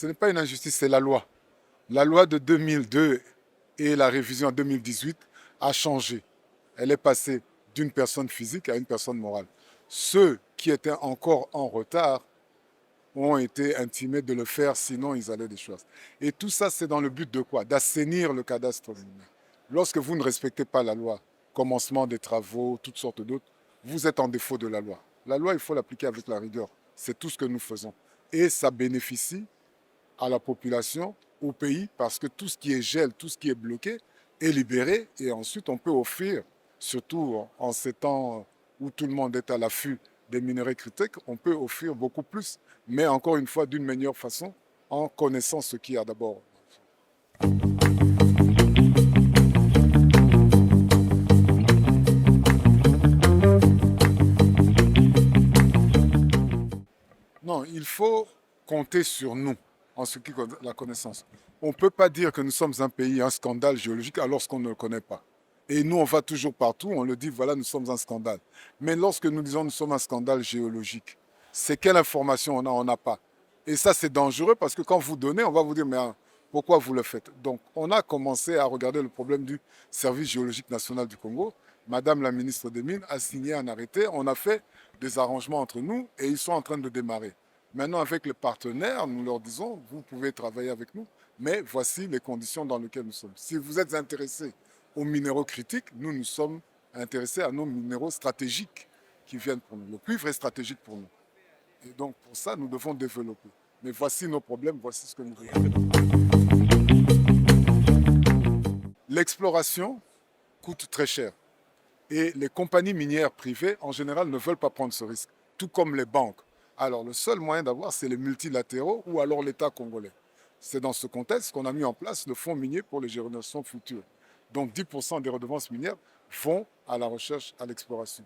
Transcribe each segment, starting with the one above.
n'est pas une injustice, c'est la loi. La loi de 2002 et la révision en 2018 a changé. Elle est passée d'une personne physique à une personne morale. Ceux qui étaient encore en retard ont été intimés de le faire, sinon ils allaient des choses. Et tout ça, c'est dans le but de quoi? D'assainir le cadastre minier. Lorsque vous ne respectez pas la loi, commencement des travaux, toutes sortes d'autres, vous êtes en défaut de la loi. La loi, il faut l'appliquer avec la rigueur. C'est tout ce que nous faisons. Et ça bénéficie à la population, au pays, parce que tout ce qui est gel, tout ce qui est bloqué est libéré et ensuite on peut offrir, surtout en ces temps où tout le monde est à l'affût des minerais critiques, on peut offrir beaucoup plus, mais encore une fois d'une meilleure façon, en connaissant ce qu'il y a d'abord. Non, il faut compter sur nous en ce qui concerne la connaissance. On ne peut pas dire que nous sommes un pays, un scandale géologique, alors qu'on ne le connaît pas. Et nous, on va toujours partout, on le dit, voilà, nous sommes un scandale. Mais lorsque nous disons nous sommes un scandale géologique, c'est quelle information on a, on n'a pas. Et ça, c'est dangereux parce que quand vous donnez, on va vous dire, mais pourquoi vous le faites? Donc, on a commencé à regarder le problème du service géologique national du Congo. Madame la ministre des Mines a signé un arrêté, on a fait des arrangements entre nous et ils sont en train de démarrer. Maintenant, avec les partenaires, nous leur disons, vous pouvez travailler avec nous, mais voici les conditions dans lesquelles nous sommes. Si vous êtes intéressés aux minéraux critiques, nous sommes intéressés à nos minéraux stratégiques qui viennent pour nous. Le cuivre est stratégique pour nous. Et donc, pour ça, nous devons développer. Mais voici nos problèmes, voici ce que nous devons. L'exploration coûte très cher. Et les compagnies minières privées, en général, ne veulent pas prendre ce risque, tout comme les banques. Alors, le seul moyen d'avoir, c'est les multilatéraux ou alors l'État congolais. C'est dans ce contexte qu'on a mis en place le fonds minier pour les générations futures. Donc, 10% des redevances minières vont à la recherche, à l'exploration.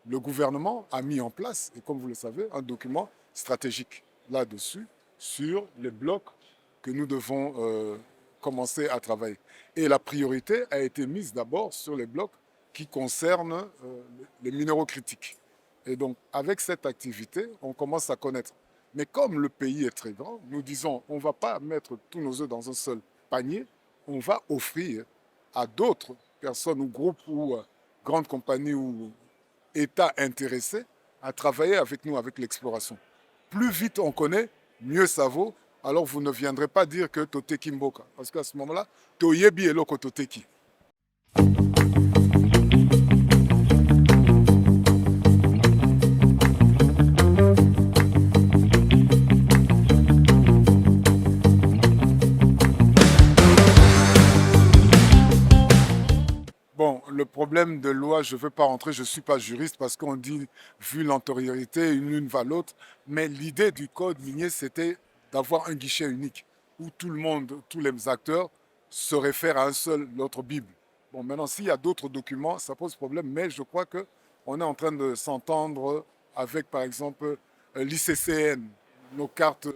Le gouvernement a mis en place, et comme vous le savez, un document stratégique là-dessus, sur les blocs que nous devons commencer à travailler. Et la priorité a été mise d'abord sur les blocs qui concernent les minéraux critiques. Et donc, avec cette activité, on commence à connaître. Mais comme le pays est très grand, nous disons, on ne va pas mettre tous nos œufs dans un seul panier, on va offrir à d'autres personnes ou groupes ou grandes compagnies ou États intéressés à travailler avec nous, avec l'exploration. Plus vite on connaît, mieux ça vaut. Alors vous ne viendrez pas dire que Toteki Mboka. Parce qu'à ce moment-là, Toyebi Eloko Toteki. Bon, le problème de loi, je ne veux pas rentrer, je ne suis pas juriste parce qu'on dit, vu l'antériorité, l'une va l'autre, mais l'idée du code minier, c'était d'avoir un guichet unique où tout le monde, tous les acteurs se réfèrent à un seul, l'autre Bible. Bon, maintenant, s'il y a d'autres documents, ça pose problème, mais je crois qu'on est en train de s'entendre avec, par exemple, l'ICCN. Nos cartes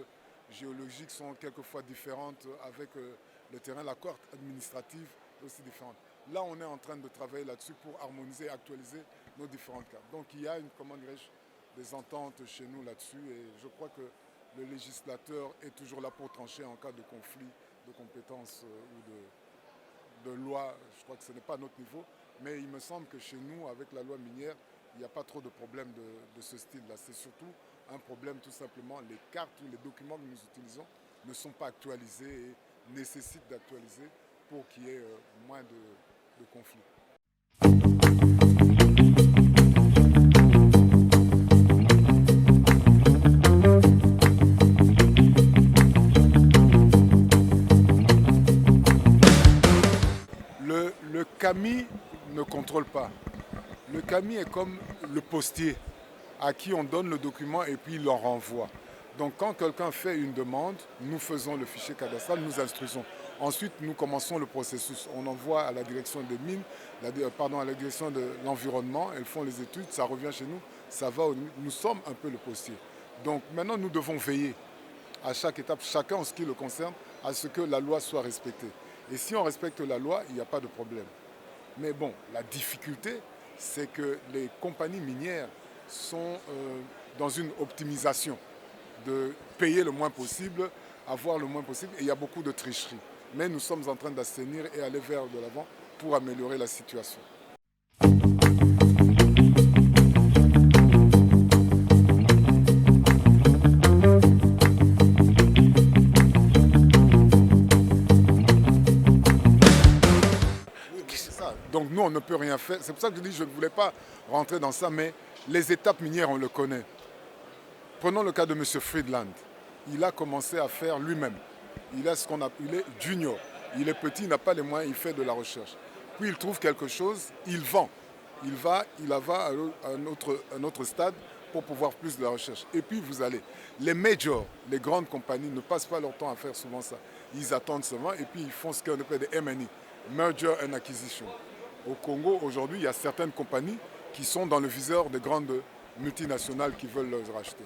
géologiques sont quelquefois différentes avec le terrain, la carte administrative est aussi différente. Là, on est en train de travailler là-dessus pour harmoniser et actualiser nos différentes cartes. Donc, il y a une, comment dirais-je, des ententes chez nous là-dessus et je crois que le législateur est toujours là pour trancher en cas de conflit de compétences ou de loi. Je crois que ce n'est pas à notre niveau, mais il me semble que chez nous, avec la loi minière, il n'y a pas trop de problèmes de ce style-là. C'est surtout un problème tout simplement, les cartes ou les documents que nous utilisons ne sont pas actualisés et nécessitent d'actualiser pour qu'il y ait moins de conflits. Le CAMI ne contrôle pas. Le CAMI est comme le postier à qui on donne le document et puis il le renvoie. Donc quand quelqu'un fait une demande, nous faisons le fichier cadastral, nous instruisons. Ensuite, nous commençons le processus. On envoie à la direction des mines, à la direction de l'environnement, elles font les études, ça revient chez nous, ça va. Nous sommes un peu le postier. Donc maintenant, nous devons veiller à chaque étape, chacun en ce qui le concerne, à ce que la loi soit respectée. Et si on respecte la loi, il n'y a pas de problème. Mais bon, la difficulté, c'est que les compagnies minières sont dans une optimisation de payer le moins possible avoir le moins possible. Et il y a beaucoup de tricheries. Mais nous sommes en train d'assainir et aller vers de l'avant pour améliorer la situation. Oui, mais c'est ça. Donc nous, on ne peut rien faire. C'est pour ça que je dis que je ne voulais pas rentrer dans ça, mais les étapes minières, on le connaît. Prenons le cas de M. Friedland. Il a commencé à faire lui-même. Il est junior. Il est petit, il n'a pas les moyens, il fait de la recherche. Puis il trouve quelque chose, il vend. Il va à un autre stade pour pouvoir plus de la recherche. Et puis vous allez. Les majors, les grandes compagnies ne passent pas leur temps à faire souvent ça. Ils attendent seulement et puis ils font ce qu'on appelle des M&A, Merger and Acquisition. Au Congo, aujourd'hui, il y a certaines compagnies qui sont dans le viseur des grandes multinationales qui veulent les racheter.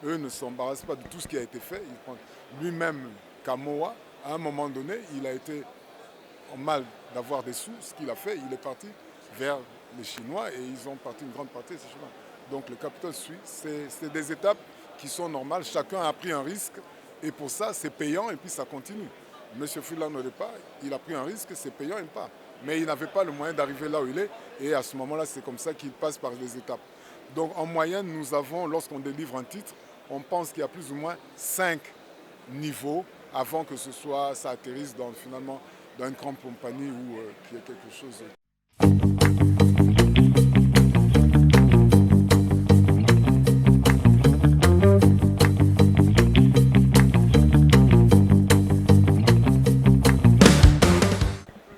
Eux ne s'embarrassent pas de tout ce qui a été fait. Lui-même, Kamoa, à un moment donné, il a été en mal d'avoir des sous. Ce qu'il a fait, il est parti vers les Chinois et ils ont parti une grande partie de ces Chinois. Donc le capital suit. C'est des étapes qui sont normales. Chacun a pris un risque et pour ça, c'est payant et puis ça continue. Monsieur Friedland, au départ, il a pris un risque, c'est payant, il part. Mais il n'avait pas le moyen d'arriver là où il est et à ce moment-là, c'est comme ça qu'il passe par des étapes. Donc en moyenne, nous avons, lorsqu'on délivre un titre, on pense qu'il y a plus ou moins 5 niveaux avant que ça atterrisse finalement dans une grande compagnie ou qu'il y ait quelque chose.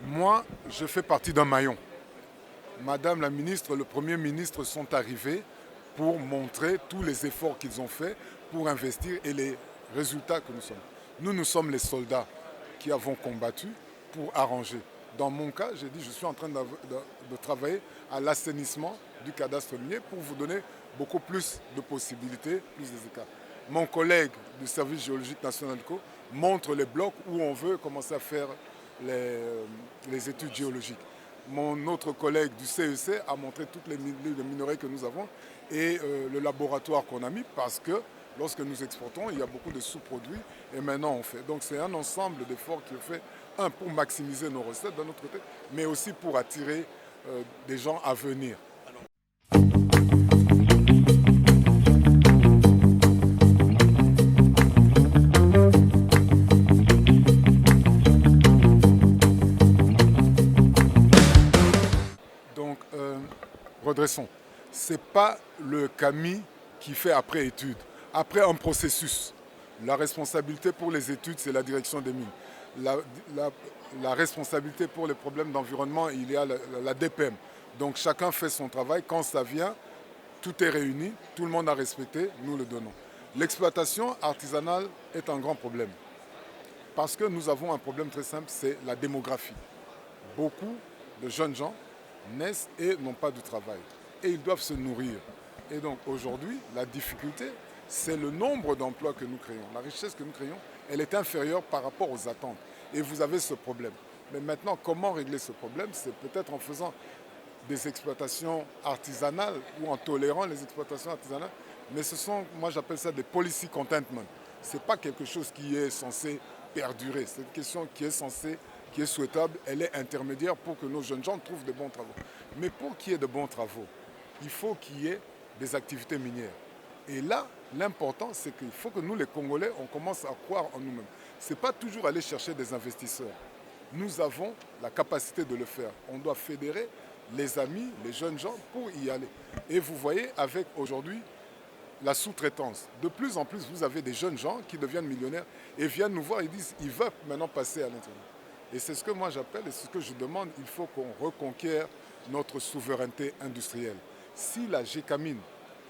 Moi, je fais partie d'un maillon. Madame la ministre, le Premier ministre sont arrivés pour montrer tous les efforts qu'ils ont faits pour investir et les résultats que nous sommes. Nous sommes les soldats qui avons combattu pour arranger. Dans mon cas, j'ai dit je suis en train de travailler à l'assainissement du cadastre minier pour vous donner beaucoup plus de possibilités, plus d'écarts. Mon collègue du service géologique national montre les blocs où on veut commencer à faire les études géologiques. Mon autre collègue du CEC a montré toutes les minerais que nous avons et le laboratoire qu'on a mis parce que lorsque nous exportons, il y a beaucoup de sous-produits et maintenant on fait. Donc c'est un ensemble d'efforts qui est fait, un pour maximiser nos recettes d'un autre côté, mais aussi pour attirer des gens à venir. Donc, redressons. Ce n'est pas le CAMI qui fait après étude. Après un processus, la responsabilité pour les études, c'est la direction des mines. La responsabilité pour les problèmes d'environnement, il y a la DPM. Donc chacun fait son travail. Quand ça vient, tout est réuni, tout le monde a respecté, nous le donnons. L'exploitation artisanale est un grand problème. Parce que nous avons un problème très simple, c'est la démographie. Beaucoup de jeunes gens naissent et n'ont pas de travail. Et ils doivent se nourrir. Et donc aujourd'hui, la difficulté, c'est le nombre d'emplois que nous créons. La richesse que nous créons, elle est inférieure par rapport aux attentes. Et vous avez ce problème. Mais maintenant, comment régler ce problème? C'est peut-être en faisant des exploitations artisanales ou en tolérant les exploitations artisanales. Mais ce sont, moi j'appelle ça des policy contentment. Ce n'est pas quelque chose qui est censé perdurer. C'est une question qui est souhaitable, elle est intermédiaire pour que nos jeunes gens trouvent de bons travaux. Mais pour qu'il y ait de bons travaux, il faut qu'il y ait des activités minières. Et là, l'important, c'est qu'il faut que nous, les Congolais, on commence à croire en nous-mêmes. Ce n'est pas toujours aller chercher des investisseurs. Nous avons la capacité de le faire. On doit fédérer les amis, les jeunes gens pour y aller. Et vous voyez, avec aujourd'hui la sous-traitance, de plus en plus, vous avez des jeunes gens qui deviennent millionnaires et viennent nous voir et disent ils veulent maintenant passer à l'intérieur. Et c'est ce que moi j'appelle et c'est ce que je demande, il faut qu'on reconquiert notre souveraineté industrielle. Si la GECAMINE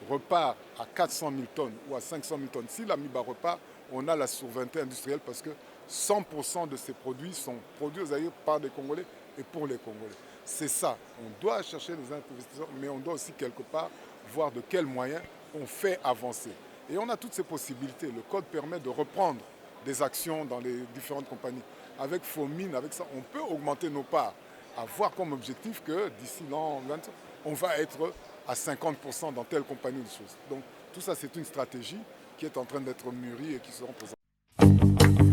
repart à 400 000 tonnes ou à 500 000 tonnes, si la MIBA repart, on a la souveraineté industrielle parce que 100% de ces produits sont produits aux ailleurs par des Congolais et pour les Congolais. C'est ça, on doit chercher des investisseurs, mais on doit aussi quelque part voir de quels moyens on fait avancer. Et on a toutes ces possibilités. Le code permet de reprendre des actions dans les différentes compagnies. Avec Fomine, avec ça, on peut augmenter nos parts. Avoir comme objectif que d'ici l'an 20, on va être à 50% dans telle compagnie de choses. Donc tout ça, c'est une stratégie qui est en train d'être mûrie et qui sera présente.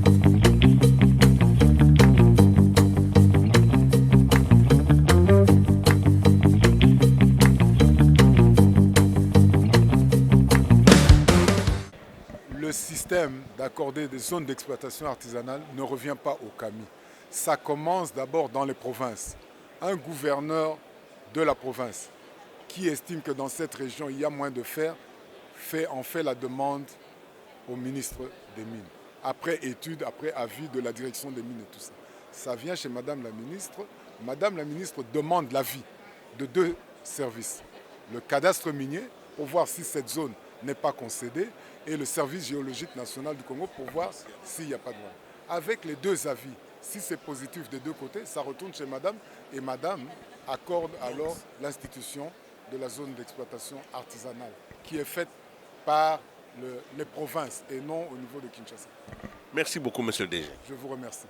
système d'accorder des zones d'exploitation artisanale ne revient pas au CAMI. Ça commence d'abord dans les provinces. Un gouverneur de la province qui estime que dans cette région il y a moins de fer, en fait la demande au ministre des Mines. Après étude, après avis de la direction des mines et tout ça. Ça vient chez Madame la ministre. Madame la ministre demande l'avis de 2 services. Le cadastre minier pour voir si cette zone n'est pas concédée et le service géologique national du Congo pour voir s'il n'y a pas de droit. Avec les 2 avis, si c'est positif des 2 côtés, ça retourne chez Madame et Madame accorde alors l'institution de la zone d'exploitation artisanale qui est faite par les provinces et non au niveau de Kinshasa. Merci beaucoup, monsieur le DG. Je vous remercie.